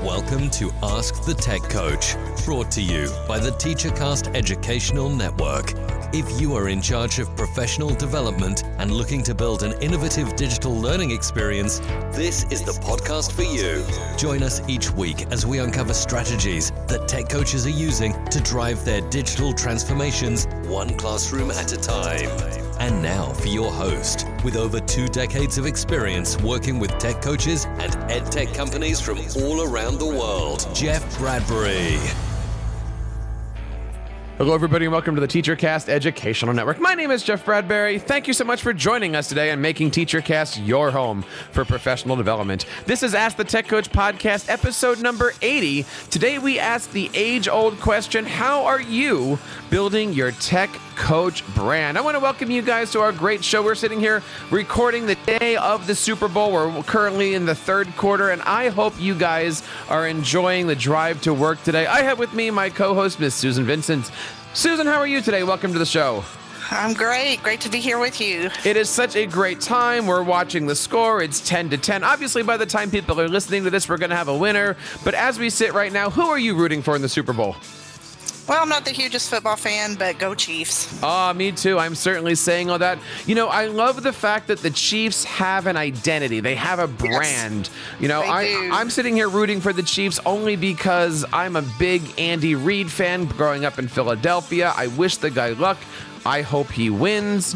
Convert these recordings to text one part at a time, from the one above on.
Welcome to Ask the Tech Coach, brought to you by the TeacherCast Educational Network. If you are in charge of professional development and looking to build an innovative digital learning experience, this is the podcast for you. Join us each week as we uncover strategies that tech coaches are using to drive their digital transformations one classroom at a time. And now for your host, with over 2 decades of experience working with tech coaches and ed tech companies from all around the world, Jeff Bradbury. Hello, everybody, and welcome to the TeacherCast Educational Network. My name is Jeff Bradbury. Thank you so much for joining us today and making TeacherCast your home for professional development. This is Ask the Tech Coach podcast, episode number 80. Today, we ask the age-old question, how are you building your tech coach brand? I want to welcome you guys to our great show. We're sitting here recording the day of the Super Bowl. We're currently in the third quarter, and I hope you guys are enjoying the drive to work today. I have with me my co-host, Miss Susan Vincent. Susan, how are you today? Welcome to the show. I'm great. Great to be here with you. It is such a great time. We're watching the score. It's 10-10. Obviously, by the time people are listening to this, we're going to have a winner. But as we sit right now, who are you rooting for in the Super Bowl? Well, I'm not the hugest football fan, but go Chiefs. Me too. I'm certainly saying all that. You know, I love the fact that the Chiefs have an identity. They have a brand. Yes, you know, I'm sitting here rooting for the Chiefs only because I'm a big Andy Reid fan growing up in Philadelphia. I wish the guy luck. I hope he wins.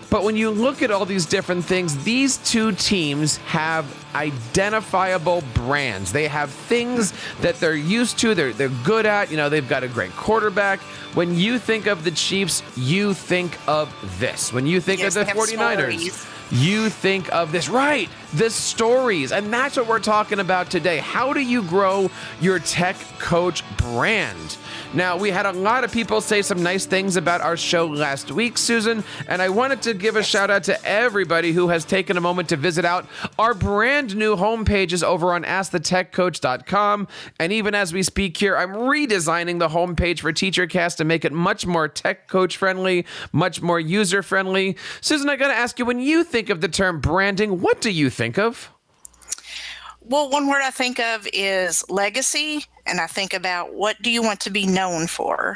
But when you look at all these different things, these two teams have identifiable brands. They have things that they're used to, they're good at. You know, they've got a great quarterback. When you think of the Chiefs, you think of this. When you think of the 49ers, you think of this, right? The stories. And that's what we're talking about today. How do you grow your tech coach brand? Now, we had a lot of people say some nice things about our show last week, Susan, and I wanted to give a shout out to everybody who has taken a moment to visit out our brand new homepages over on AskTheTechCoach.com. And even as we speak here, I'm redesigning the homepage for TeacherCast to make it much more tech coach friendly, much more user friendly. Susan, I got to ask you, when you think of the term branding, what do you think of? Well, one word I think of is legacy, and I think about what do you want to be known for?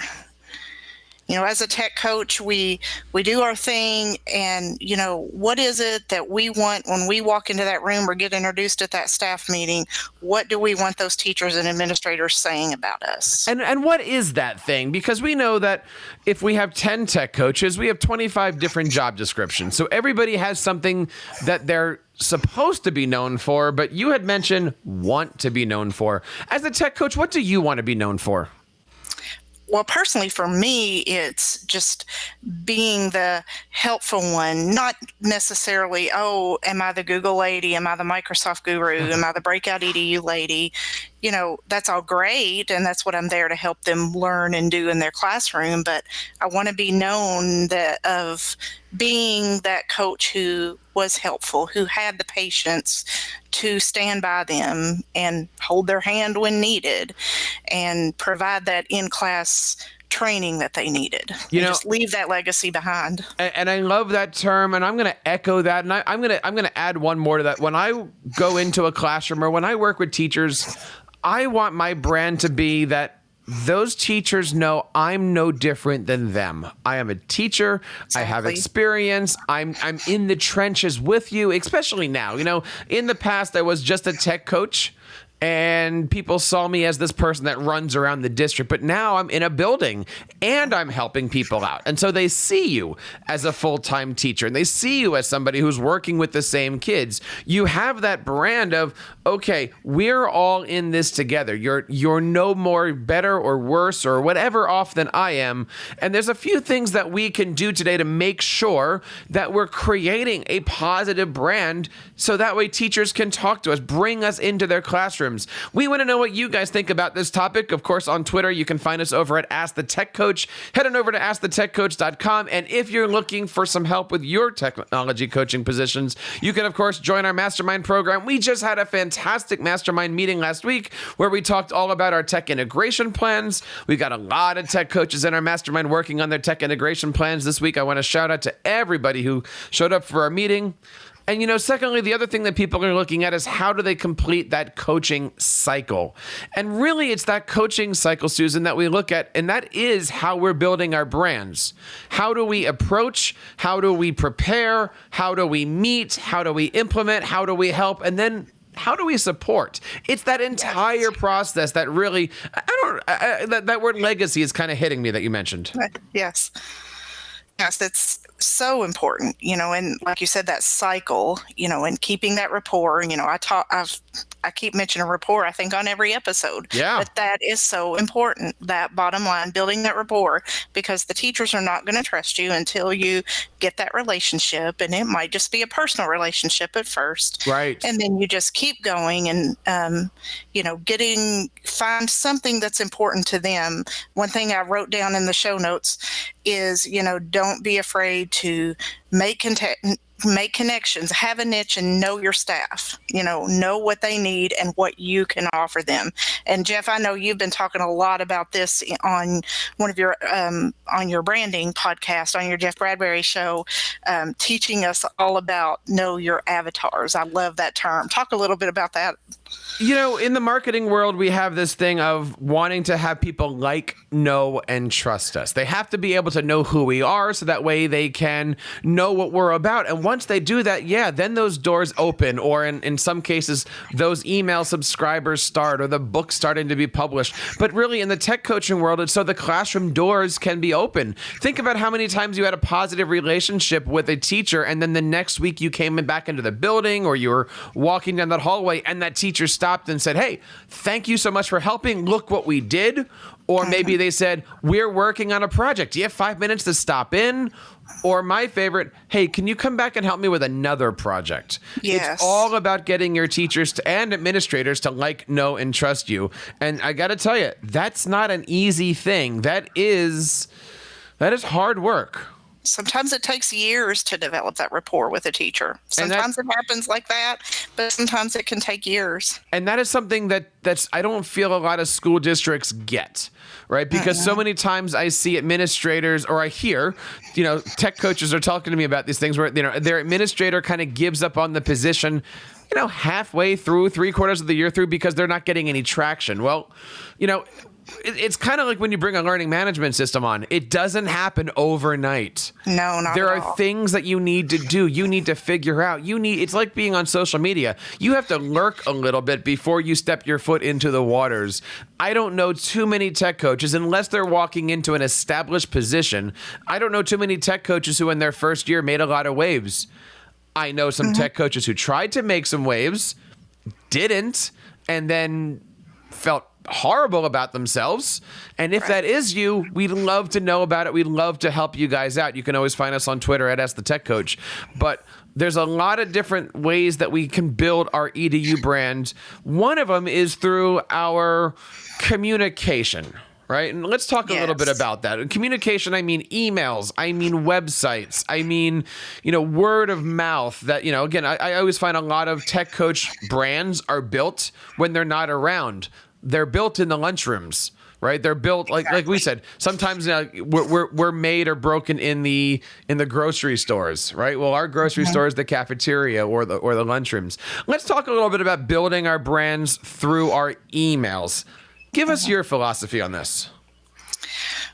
You know, as a tech coach, we do our thing, and, you know, what is it that we want when we walk into that room or get introduced at that staff meeting? What do we want those teachers and administrators saying about us? And what is that thing? Because we know that if we have 10 tech coaches, we have 25 different job descriptions. So everybody has something that they're supposed to be known for, but you had mentioned want to be known for. As a tech coach, what do you want to be known for? Well, personally, for me, it's just being the helpful one, not necessarily, oh, am I the Google lady? Am I the Microsoft guru? Am I the BreakoutEDU lady? You know, that's all great, and that's what I'm there to help them learn and do in their classroom. But I want to be known of being that coach who was helpful, who had the patience to stand by them and hold their hand when needed and provide that in-class training that they needed. You know, just leave that legacy behind. And I love that term, and I'm going to echo that, and I'm going to add one more to that. When I go into a classroom or when I work with teachers, I want my brand to be that those teachers know I'm no different than them. I am a teacher. Exactly. I have experience. I'm in the trenches with you, especially now. You know, in the past, I was just a tech coach, and people saw me as this person that runs around the district. But now I'm in a building and I'm helping people out. And so they see you as a full-time teacher, and they see you as somebody who's working with the same kids. You have that brand of, okay, we're all in this together. You're no more better or worse or whatever off than I am. And there's a few things that we can do today to make sure that we're creating a positive brand so that way teachers can talk to us, bring us into their classroom. We want to know what you guys think about this topic. Of course, on Twitter, you can find us over at Ask the Tech Coach. Head on over to AskTheTechCoach.com. And if you're looking for some help with your technology coaching positions, you can, of course, join our Mastermind program. We just had a fantastic Mastermind meeting last week where we talked all about our tech integration plans. We got a lot of tech coaches in our Mastermind working on their tech integration plans this week. I want to shout out to everybody who showed up for our meeting. And, secondly, the other thing that people are looking at is how do they complete that coaching cycle? And really, it's that coaching cycle, Susan, that we look at, and that is how we're building our brands. How do we approach? How do we prepare? How do we meet? How do we implement? How do we help? And then how do we support? It's that entire process that really, that word legacy is kind of hitting me that you mentioned. Yes. Yes, that's so important, and like you said, that cycle, and keeping that rapport. I keep mentioning rapport, I think, on every episode. Yeah. But that is so important, that bottom line, building that rapport, because the teachers are not going to trust you until you get that relationship. And it might just be a personal relationship at first. Right. And then you just keep going and, find something that's important to them. One thing I wrote down in the show notes is, don't be afraid to make connections, have a niche, and know your staff, know what they need and what you can offer them. And Jeff, I know you've been talking a lot about this on one of your, on your branding podcast, on your Jeff Bradbury show, teaching us all about know your avatars. I love that term. Talk a little bit about that. In the marketing world, we have this thing of wanting to have people like, know, and trust us. They have to be able to know who we are so that way they can know what we're about. And once they do that, then those doors open, or in some cases, those email subscribers start, or the book starting to be published. But really, in the tech coaching world, it's so the classroom doors can be open. Think about how many times you had a positive relationship with a teacher, and then the next week you came back into the building, or you were walking down that hallway, and that teacher stopped and said, "Hey, thank you so much for helping. Look what we did." Or maybe they said, "We're working on a project. Do you have 5 minutes to stop in?" Or my favorite, "Hey, can you come back and help me with another project?" Yes. It's all about getting your teachers and administrators to like, know, and trust you. And I got to tell you, that's not an easy thing. That is hard work. Sometimes it takes years to develop that rapport with a teacher. Sometimes it happens like that, but sometimes it can take years. And that is something that's I don't feel a lot of school districts get, right? Because so many times I see administrators, or I hear, tech coaches are talking to me about these things where, their administrator kind of gives up on the position, halfway through, 3/4 of the year through, because they're not getting any traction. Well, it's kind of like when you bring a learning management system on. It doesn't happen overnight. No, not There at are all. things that you need to do. You need to figure out. It's like being on social media. You have to lurk a little bit before you step your foot into the waters. I don't know too many tech coaches, unless they're walking into an established position. I don't know too many tech coaches who in their first year made a lot of waves. I know some tech coaches who tried to make some waves, didn't, and then felt horrible about themselves. And if that is you, we'd love to know about it. We'd love to help you guys out. You can always find us on Twitter at Ask the Tech Coach. But there's a lot of different ways that we can build our EDU brand. One of them is through our communication. Right? And let's talk a little bit about that. In communication, I mean emails, I mean websites, I mean, word of mouth. That, again, I always find a lot of tech coach brands are built when they're not around. They're built in the lunchrooms, right? They're built like we said. Sometimes we're made or broken in the grocery stores, right? Well, our grocery store is the cafeteria or the lunchrooms. Let's talk a little bit about building our brands through our emails. Give us your philosophy on this.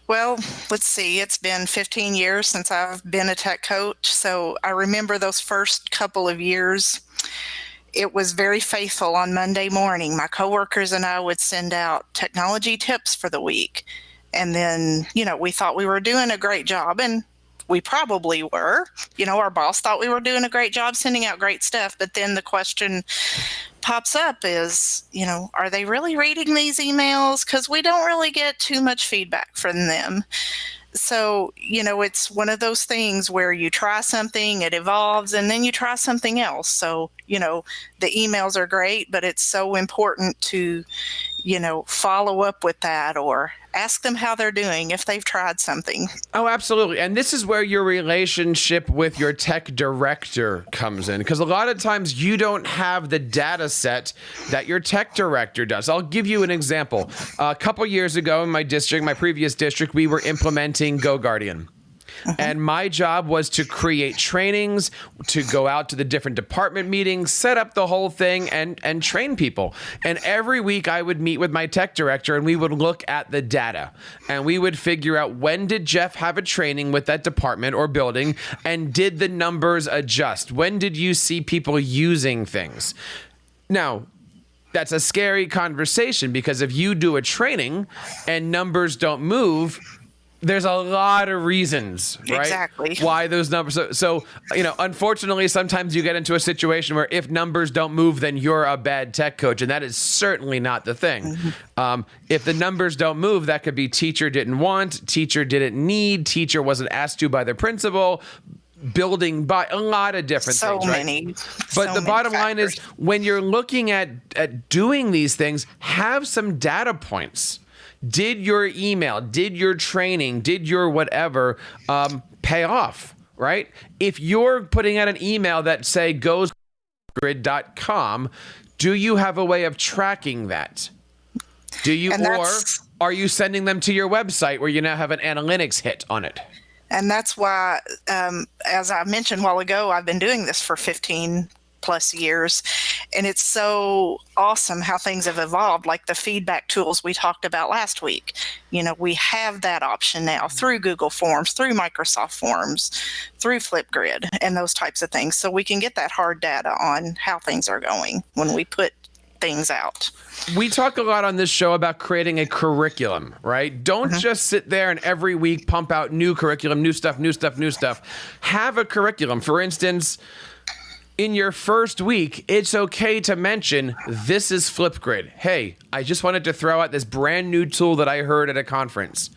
Well, let's see. It's been 15 years since I've been a tech coach. So I remember those first couple of years. It was very faithful. On Monday morning, my coworkers and I would send out technology tips for the week. And then, we thought we were doing a great job, and we probably were. Our boss thought we were doing a great job sending out great stuff. But then the question pops up is, are they really reading these emails? Because we don't really get too much feedback from them. So, it's one of those things where you try something, it evolves, and then you try something else. So, the emails are great, but it's so important to, follow up with that or ask them how they're doing if they've tried something. Oh, absolutely. And this is where your relationship with your tech director comes in, because a lot of times you don't have the data set that your tech director does. I'll give you an example. A couple years ago in my previous district, we were implementing GoGuardian. And my job was to create trainings, to go out to the different department meetings, set up the whole thing, and train people. And every week I would meet with my tech director and we would look at the data. And we would figure out, when did Jeff have a training with that department or building, and did the numbers adjust? When did you see people using things? Now, that's a scary conversation, because if you do a training and numbers don't move, there's a lot of reasons, right? Exactly. Why those numbers. So, unfortunately, sometimes you get into a situation where if numbers don't move, then you're a bad tech coach. And that is certainly not the thing. If the numbers don't move, that could be teacher didn't want, teacher didn't need, teacher wasn't asked to by the principal, building by a lot of different things, right? But the bottom line is, when you're looking at doing these things, have some data points. Did your email, did your training, did your whatever pay off, right? If you're putting out an email that say goes grid.com, do you have a way of tracking that? Do you, or are you sending them to your website where you now have an analytics hit on it? And that's why, as I mentioned a while ago, I've been doing this for 15 plus years. And it's so awesome how things have evolved, like the feedback tools we talked about last week. We have that option now through Google Forms, through Microsoft Forms, through Flipgrid, and those types of things. So we can get that hard data on how things are going when we put things out. We talk a lot on this show about creating a curriculum, right? Don't just sit there and every week pump out new curriculum, new stuff. Have a curriculum. For instance, in your first week, it's okay to mention, this is Flipgrid. Hey, I just wanted to throw out this brand new tool that I heard at a conference.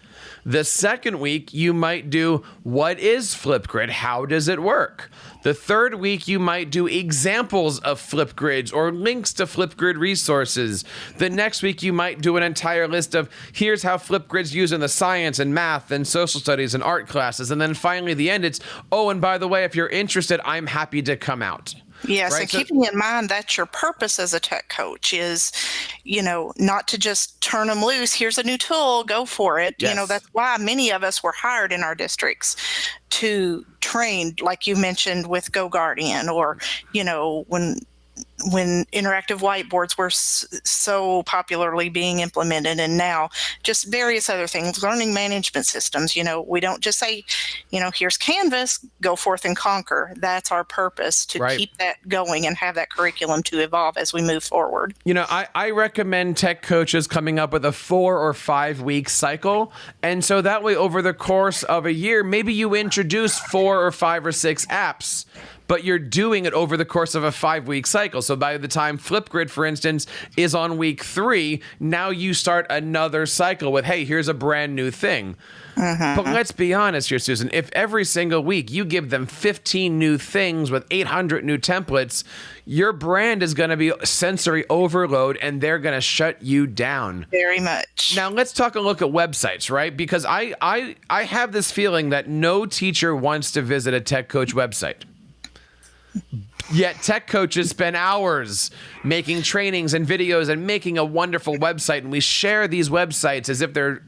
The second week, you might do, what is Flipgrid? How does it work? The third week, you might do examples of Flipgrids or links to Flipgrid resources. The next week, you might do an entire list of, here's how Flipgrid's used in the science and math and social studies and art classes. And then finally, the end, it's, oh, and by the way, if you're interested, I'm happy to come out. Yes, right? and keeping in mind that your purpose as a tech coach is, not to just turn them loose. Here's a new tool, go for it. Yes. That's why many of us were hired in our districts to train, like you mentioned with Go Guardian, or, when interactive whiteboards were so popularly being implemented, and now just various other things, learning management systems. We don't just say, here's Canvas, go forth and conquer. That's our purpose, to keep that going and have that curriculum to evolve as we move forward. I recommend tech coaches coming up with a 4 or 5 week cycle. And so that way, over the course of a year, maybe you introduce 4 or 5 or 6 apps, but you're doing it over the course of a 5-week cycle. So by the time Flipgrid, for instance, is on week 3, now you start another cycle with, hey, here's a brand new thing. But let's be honest here, Susan. If every single week you give them 15 new things with 800 new templates, your brand is going to be sensory overload, and they're going to shut you down. Very much. Now, let's talk a look at websites, right? Because I have this feeling that no teacher wants to visit a tech coach website. Yet tech coaches spend hours making trainings and videos and making a wonderful website, and we share these websites as if they're,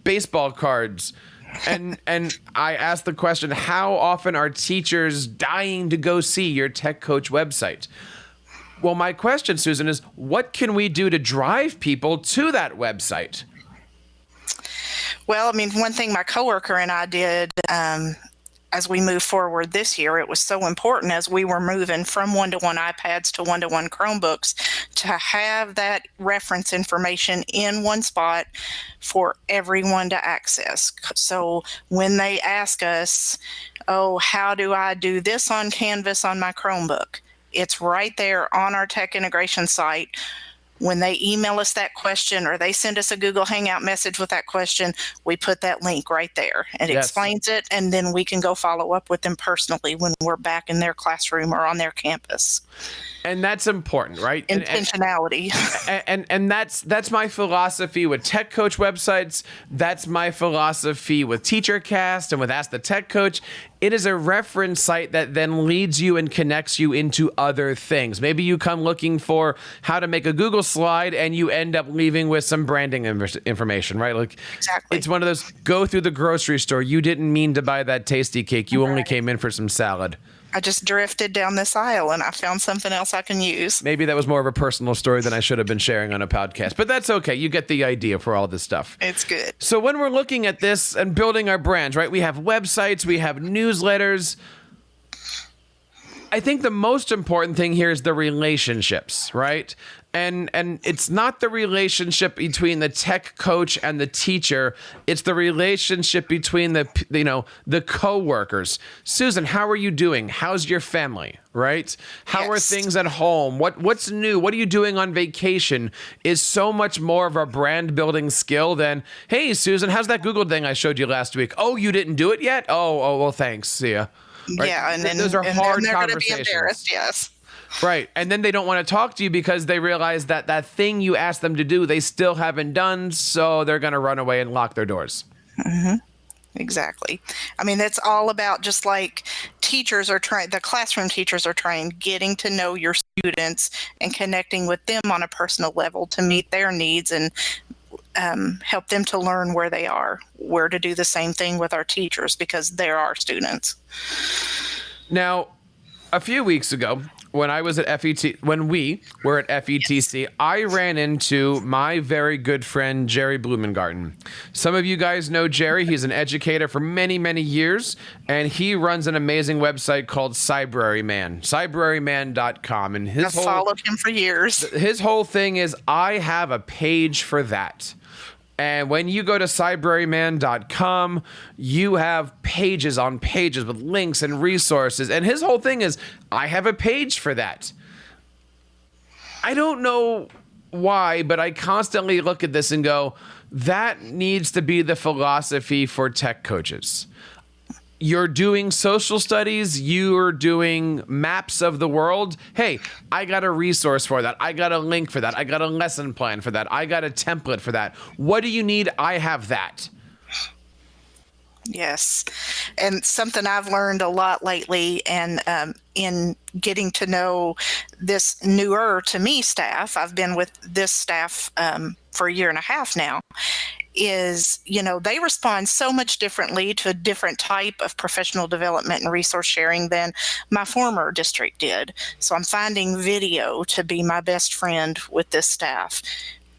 baseball cards. And I ask the question, how often are teachers dying to go see your tech coach website? Well, my question, Susan, is what can we do to drive people to that website? Well, one thing my coworker and I did, as we move forward this year, it was so important as we were moving from one-to-one iPads to one-to-one Chromebooks to have that reference information in one spot for everyone to access. So when they ask us, oh, how do I do this on Canvas on my Chromebook? It's right there on our tech integration site. When they email us that question or they send us a Google Hangout message with that question, we put that link right there and it explains it, and then we can go follow up with them personally when we're back in their classroom or on their campus. And that's important, right? Intentionality. And that's my philosophy with Tech Coach websites. That's my philosophy with TeacherCast and with Ask the Tech Coach. It is a reference site that then leads you and connects you into other things. Maybe you come looking for how to make a Google slide and you end up leaving with some branding information, right? Like, Exactly. It's one of those, go through the grocery store. You didn't mean to buy that tasty cake. You only came in for some salad. I just drifted down this aisle and I found something else I can use. Maybe that was more of a personal story than I should have been sharing on a podcast, but that's okay. You get the idea for all this stuff. It's good. So when we're looking at this and building our brands, right, we have websites, we have newsletters. I think the most important thing here is the relationships, right? And it's not the relationship between the tech coach and the teacher. It's the relationship between the coworkers. Susan, how are you doing? How's your family? Right? How are things at home? What's new? What are you doing on vacation? Is so much more of a brand building skill than, hey, Susan, how's that Google thing I showed you last week? Oh, you didn't do it yet? Oh, well, thanks. See ya. Right? Yeah, and then those are hard they're conversations. Going to be embarrassed, yes. Right. And then they don't want to talk to you because they realize that thing you asked them to do, they still haven't done. So they're going to run away and lock their doors. Mm-hmm. Exactly. I mean, that's all about just like teachers are trying, the classroom teachers are trying, getting to know your students and connecting with them on a personal level to meet their needs and help them to learn where they are. We're to do the same thing with our teachers because they're our students. Now, a few weeks ago, when I was at when we were at FETC, I ran into my very good friend, Jerry Blumengarten. Some of you guys know Jerry. He's an educator for many, many years, and he runs an amazing website called Cybraryman, cybraryman.com. And I've followed him for years. His whole thing is, I have a page for that. And when you go to cybraryman.com, you have pages on pages with links and resources. And his whole thing is, I have a page for that. I don't know why, but I constantly look at this and go, that needs to be the philosophy for tech coaches. You're doing social studies, you're doing maps of the world. Hey, I got a resource for that. I got a link for that. I got a lesson plan for that. I got a template for that. What do you need? I have that. Yes. And something I've learned a lot lately, and in getting to know this newer to me staff, I've been with this staff for a year and a half now, is, they respond so much differently to a different type of professional development and resource sharing than my former district did. So I'm finding video to be my best friend with this staff.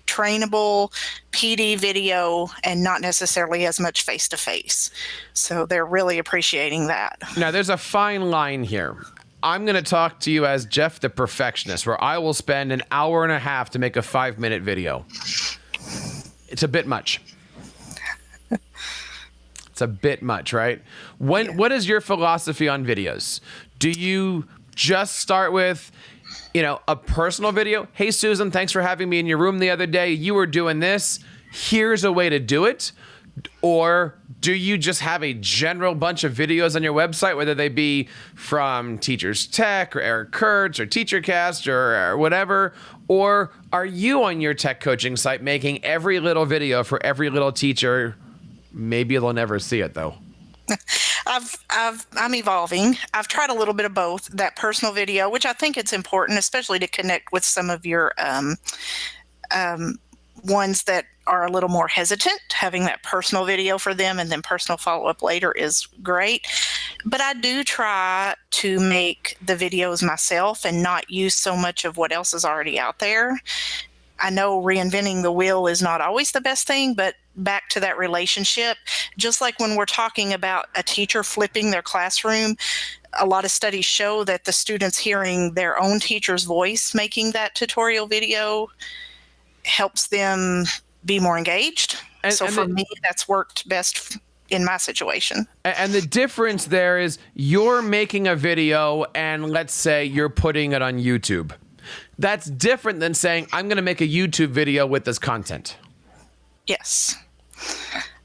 Trainable PD video and not necessarily as much face-to-face. So they're really appreciating that. Now, there's a fine line here. I'm going to talk to you as Jeff the perfectionist, where I will spend an hour and a half to make a 5-minute video. It's a bit much. It's a bit much, right? What is your philosophy on videos? Do you just start with, a personal video? Hey, Susan, thanks for having me in your room the other day. You were doing this. Here's a way to do it. Or do you just have a general bunch of videos on your website, whether they be from Teachers Tech or Eric Kurtz or TeacherCast or whatever? Or are you on your tech coaching site making every little video for every little teacher? Maybe they'll never see it, though. I'm evolving. I've tried a little bit of both. That personal video, which I think it's important, especially to connect with some of your ones that are a little more hesitant. Having that personal video for them and then personal follow-up later is great. But I do try to make the videos myself and not use so much of what else is already out there. I know reinventing the wheel is not always the best thing, but back to that relationship, just like when we're talking about a teacher flipping their classroom, a lot of studies show that the students hearing their own teacher's voice making that tutorial video helps them be more engaged. So for me, that's worked best in my situation. And the difference there is you're making a video and let's say you're putting it on YouTube. That's different than saying, I'm going to make a YouTube video with this content. Yes.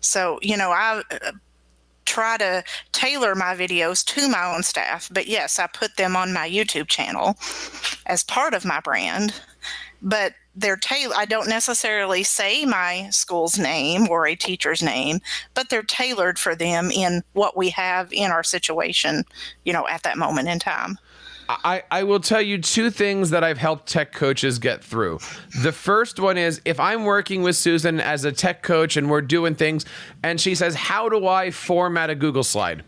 So, I try to tailor my videos to my own staff. But yes, I put them on my YouTube channel as part of my brand. But they're I don't necessarily say my school's name or a teacher's name, but they're tailored for them in what we have in our situation, at that moment in time. I will tell you two things that I've helped tech coaches get through. The first one is, if I'm working with Susan as a tech coach and we're doing things and she says, how do I format a Google slide?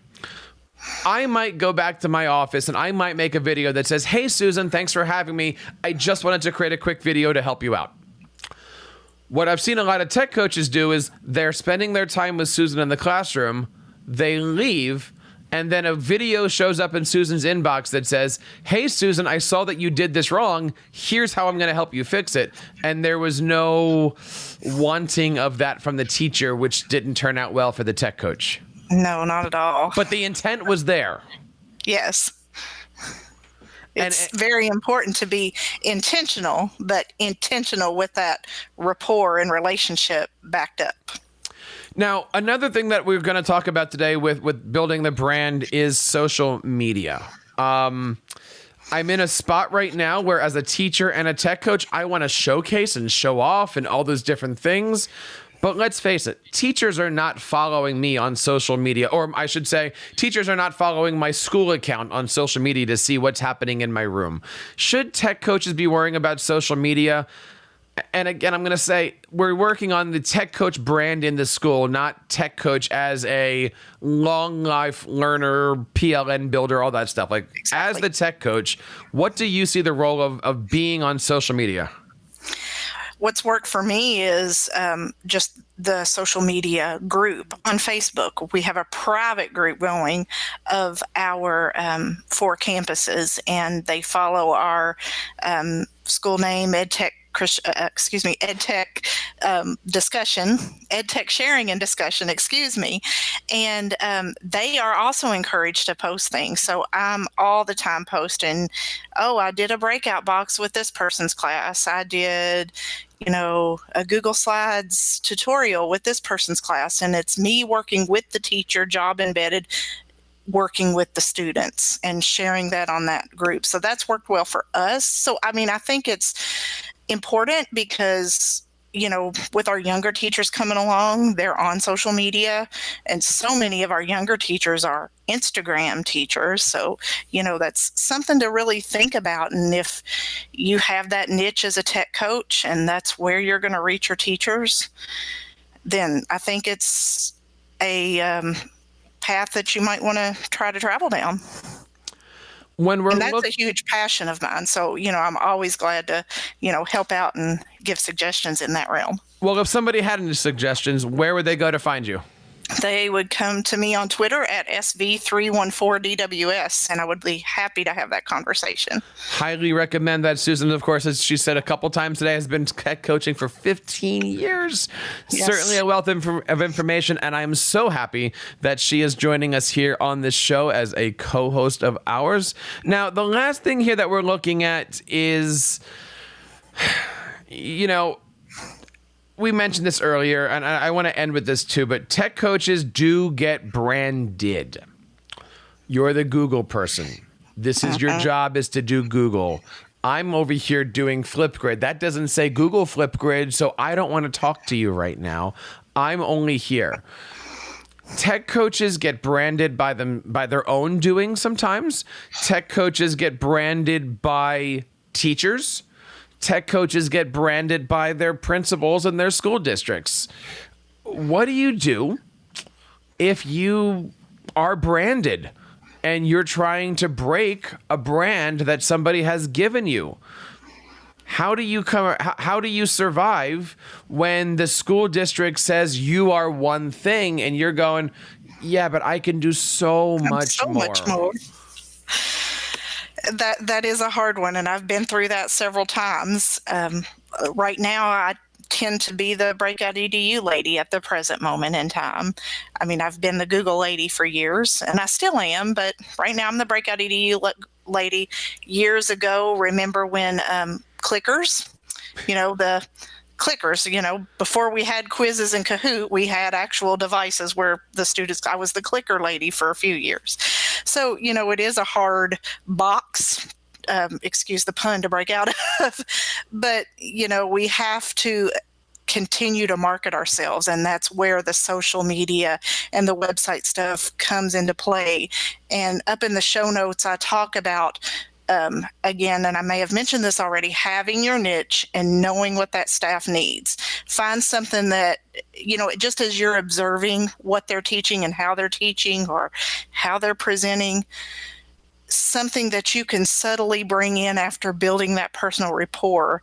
I might go back to my office and I might make a video that says, hey, Susan, thanks for having me. I just wanted to create a quick video to help you out. What I've seen a lot of tech coaches do is they're spending their time with Susan in the classroom, they leave, and then a video shows up in Susan's inbox that says, hey, Susan, I saw that you did this wrong. Here's how I'm going to help you fix it. And there was no wanting of that from the teacher, which didn't turn out well for the tech coach. No, not at all. But the intent was there. Yes. It's very important to be intentional, but intentional with that rapport and relationship backed up. Now, another thing that we're going to talk about today with building the brand is social media. I'm in a spot right now where, as a teacher and a tech coach, I want to showcase and show off and all those different things. But let's face it, teachers are not following me on social media, or I should say, teachers are not following my school account on social media to see what's happening in my room. Should tech coaches be worrying about social media? And again, I'm going to say we're working on the tech coach brand in the school, not tech coach as a long life learner, PLN builder, all that stuff. Like, exactly. As the tech coach, what do you see the role of being on social media? What's worked for me is just the social media group on Facebook. We have a private group going of our 4 campuses, and they follow our school name, EdTech discussion, EdTech sharing and discussion, and they are also encouraged to post things. So I'm all the time posting, I did a breakout box with this person's class. I did, a Google Slides tutorial with this person's class, and it's me working with the teacher, job embedded, working with the students and sharing that on that group. So that's worked well for us. So, I think it's important because, with our younger teachers coming along, they're on social media, and so many of our younger teachers are Instagram teachers. So, that's something to really think about. And if you have that niche as a tech coach and that's where you're going to reach your teachers, then I think it's a path that you might want to try to travel down. And that's a huge passion of mine. So, I'm always glad to, help out and give suggestions in that realm. Well, if somebody had any suggestions, where would they go to find you? They would come to me on Twitter at SV314DWS, and I would be happy to have that conversation. Highly recommend that. Susan, of course, as she said a couple times today, has been tech coaching for 15 years. Yes. Certainly a wealth of information, and I'm so happy that she is joining us here on this show as a co-host of ours. Now, the last thing here that we're looking at is, we mentioned this earlier, and I want to end with this too, but tech coaches do get branded. You're the Google person. This is your job, is to do Google. I'm over here doing Flipgrid. That doesn't say Google Flipgrid, so I don't want to talk to you right now. I'm only here. Tech coaches get branded by their own doing sometimes. Tech coaches get branded by teachers. Tech coaches get branded by their principals and their school districts. What do you do if you are branded and you're trying to break a brand that somebody has given you? How do you survive when the school district says you are one thing and you're going, yeah, but I can do so much more. That is a hard one, and I've been through that several times. Right now, I tend to be the BreakoutEDU lady at the present moment in time. I've been the Google lady for years, and I still am, but right now I'm the BreakoutEDU lady. Years ago, remember when clickers, the clickers. Before we had quizzes and Kahoot, we had actual devices where the students, I was the clicker lady for a few years. So, it is a hard box, excuse the pun, to break out of, but, we have to continue to market ourselves, and that's where the social media and the website stuff comes into play. And up in the show notes, I talk about, again, and I may have mentioned this already, having your niche and knowing what that staff needs. Find something that, just as you're observing what they're teaching and how they're teaching or how they're presenting, something that you can subtly bring in after building that personal rapport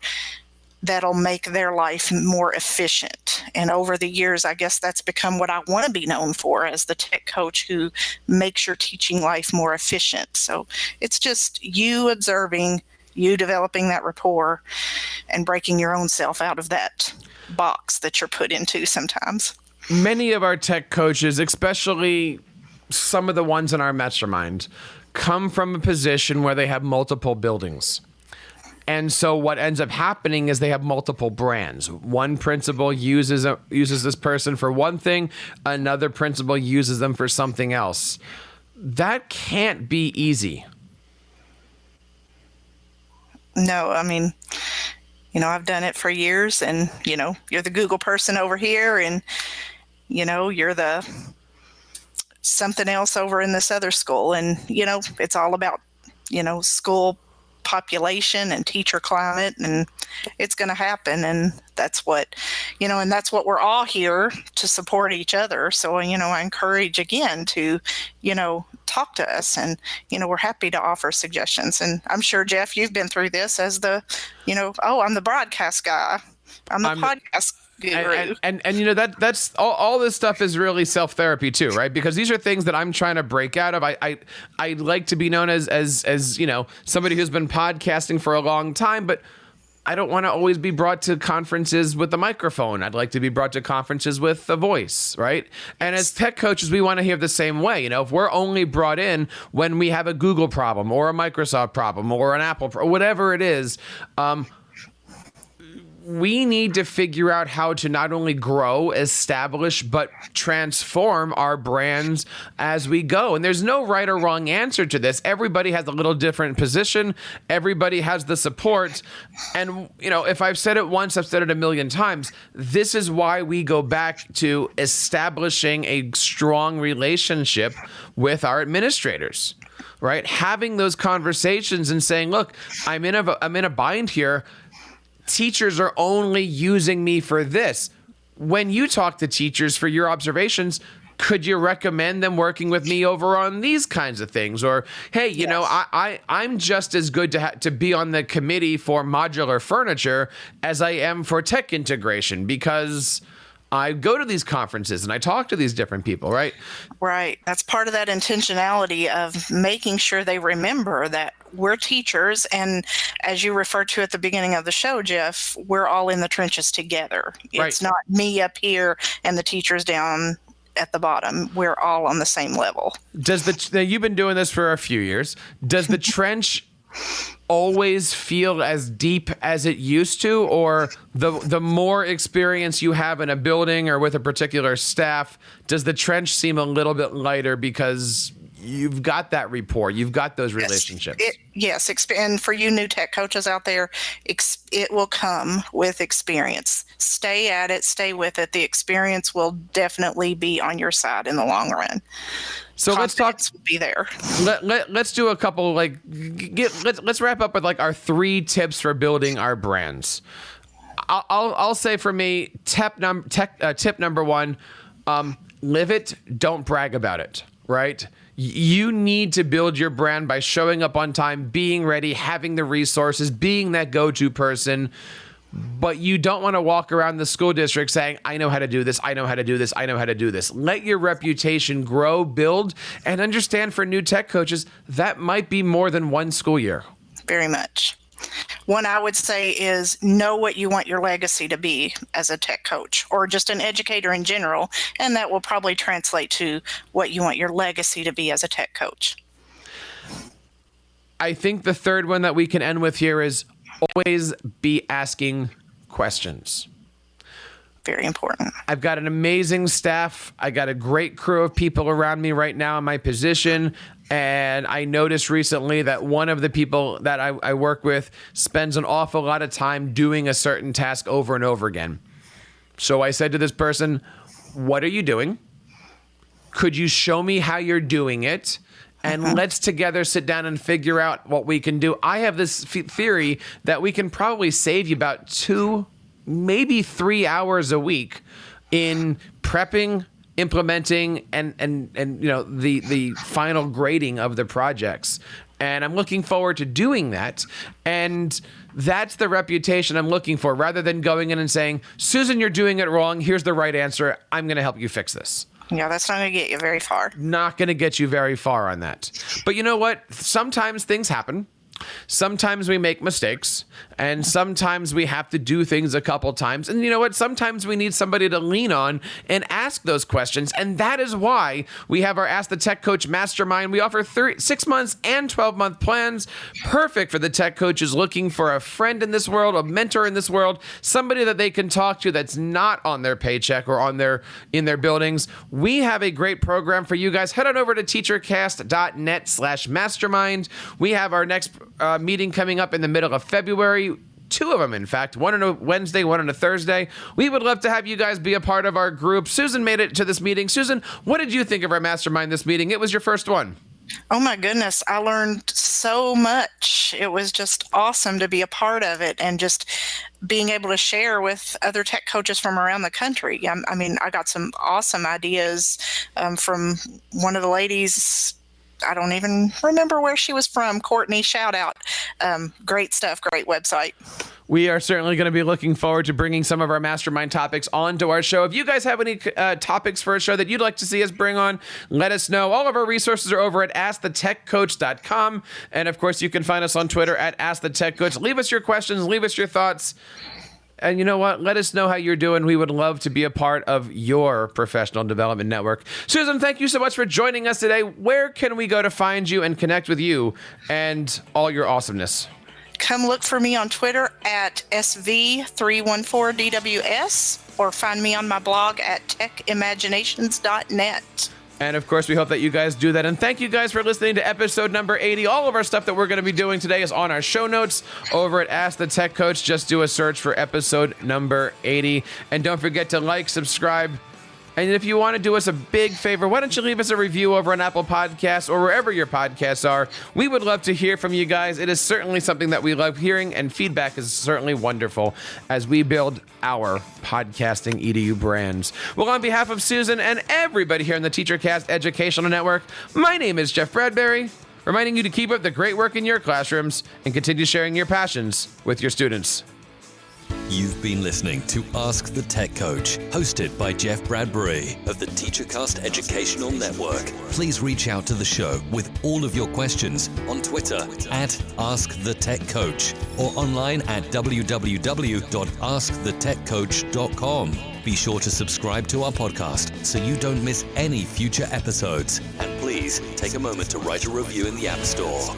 that'll make their life more efficient. And over the years, I guess that's become what I want to be known for, as the tech coach who makes your teaching life more efficient. So it's just you observing, you developing that rapport, and breaking your own self out of that box that you're put into sometimes. Many of our tech coaches, especially some of the ones in our Mastermind, come from a position where they have multiple buildings. And so what ends up happening is they have multiple brands. One principal uses this person for one thing, another principal uses them for something else. That can't be easy. No, I mean, I've done it for years, and, you're the Google person over here, and, you're the something else over in this other school. And, it's all about, school population and teacher climate, and it's going to happen. And that's what, and that's what we're all here to support each other. So, I encourage again to, talk to us, and, we're happy to offer suggestions. And I'm sure, Jeff, you've been through this as the, I'm the broadcast guy. I'm the podcast guru. And that's all this stuff is really self-therapy too, right? Because these are things that I'm trying to break out of. I like to be known as somebody who's been podcasting for a long time, but I don't want to always be brought to conferences with a microphone. I'd like to be brought to conferences with a voice, right? And as tech coaches, we want to hear the same way. If we're only brought in when we have a Google problem or a Microsoft problem or an Apple problem, whatever it is, we need to figure out how to not only grow, establish, but transform our brands as we go. And there's no right or wrong answer to this. Everybody has a little different position. Everybody has the support. And, if I've said it once, I've said it a million times. This is why we go back to establishing a strong relationship with our administrators, right? Having those conversations and saying, look, I'm in a bind here. Teachers are only using me for this. When you talk to teachers for your observations, could you recommend them working with me over on these kinds of things? Or, hey, I'm just as good to be on the committee for modular furniture as I am for tech integration, because I go to these conferences and I talk to these different people, right? Right. That's part of that intentionality of making sure they remember that we're teachers. And as you referred to at the beginning of the show, Jeff, we're all in the trenches together. Right. It's not me up here and the teachers down at the bottom. We're all on the same level. Now, you've been doing this for a few years. Does the trench always feel as deep as it used to, or the more experience you have in a building or with a particular staff, does the trench seem a little bit lighter because you've got that rapport, you've got those relationships? Yes. And for you new tech coaches out there, it will come with experience. Stay at it, stay with it. The experience will definitely be on your side in the long run. So let's will be there. Let's do a couple, let's wrap up with our 3 tips for building our brands. I'll say for me, tip number 1, live it, don't brag about it, right? You need to build your brand by showing up on time, being ready, having the resources, being that go-to person. But you don't want to walk around the school district saying, I know how to do this, I know how to do this, I know how to do this. Let your reputation grow, build, and understand for new tech coaches, that might be more than one school year. Very much. One I would say is know what you want your legacy to be as a tech coach or just an educator in general, and that will probably translate to what you want your legacy to be as a tech coach. I think the third one that we can end with here is always be asking questions. very important. I've got an amazing staff. I got a great crew of people around me right now in my position. And I noticed recently that one of the people that I work with spends an awful lot of time doing a certain task over and over again. So I said to this person, what are you doing? Could you show me how you're doing it? And let's together sit down and figure out what we can do. I have this theory that we can probably save you about 2, maybe 3 hours a week in prepping, implementing, and the final grading of the projects. And I'm looking forward to doing that. And that's the reputation I'm looking for, rather than going in and saying, Susan, you're doing it wrong. Here's the right answer. I'm going to help you fix this. Yeah, that's not going to get you very far. Not going to get you very far on that. But you know what? Sometimes things happen. Sometimes we make mistakes, and sometimes we have to do things a couple times. And you know what? Sometimes we need somebody to lean on and ask those questions. And that is why we have our Ask the Tech Coach Mastermind. We offer 6 months and 12-month plans, perfect for the tech coaches looking for a friend in this world, a mentor in this world, somebody that they can talk to that's not on their paycheck or in their buildings. We have a great program for you guys. Head on over to teachercast.net/mastermind. We have our next meeting coming up in the middle of February. 2 of them, in fact, one on a Wednesday, one on a Thursday. We would love to have you guys be a part of our group. Susan made it to this meeting. Susan, what did you think of our mastermind this meeting? It was your first one. Oh my goodness, I learned so much. It was just awesome to be a part of it, and just being able to share with other tech coaches from around the country. I mean, I got some awesome ideas from one of the ladies. I don't even remember where she was from. Courtney, shout out. Great stuff. Great website. We are certainly going to be looking forward to bringing some of our mastermind topics onto our show. If you guys have any topics for a show that you'd like to see us bring on, let us know. All of our resources are over at AskTheTechCoach.com. And of course, you can find us on Twitter at AskTheTechCoach. Leave us your questions. Leave us your thoughts. And you know what? Let us know how you're doing. We would love to be a part of your professional development network. Susan, thank you so much for joining us today. Where can we go to find you and connect with you and all your awesomeness? Come look for me on Twitter at SV314DWS, or find me on my blog at techimaginations.net. And of course, we hope that you guys do that. And thank you guys for listening to episode number 80. All of our stuff that we're going to be doing today is on our show notes over at Ask the Tech Coach. Just do a search for episode number 80. And don't forget to like, subscribe. And if you want to do us a big favor, why don't you leave us a review over on Apple Podcasts or wherever your podcasts are? We would love to hear from you guys. It is certainly something that we love hearing, and feedback is certainly wonderful as we build our podcasting EDU brands. Well, on behalf of Susan and everybody here in the TeacherCast Educational Network, my name is Jeff Bradbury, reminding you to keep up the great work in your classrooms and continue sharing your passions with your students. You've been listening to Ask the Tech Coach, hosted by Jeff Bradbury of the TeacherCast Educational Network. Please reach out to the show with all of your questions on Twitter at AskTheTechCoach or online at www.askthetechcoach.com. Be sure to subscribe to our podcast so you don't miss any future episodes. And please take a moment to write a review in the App Store.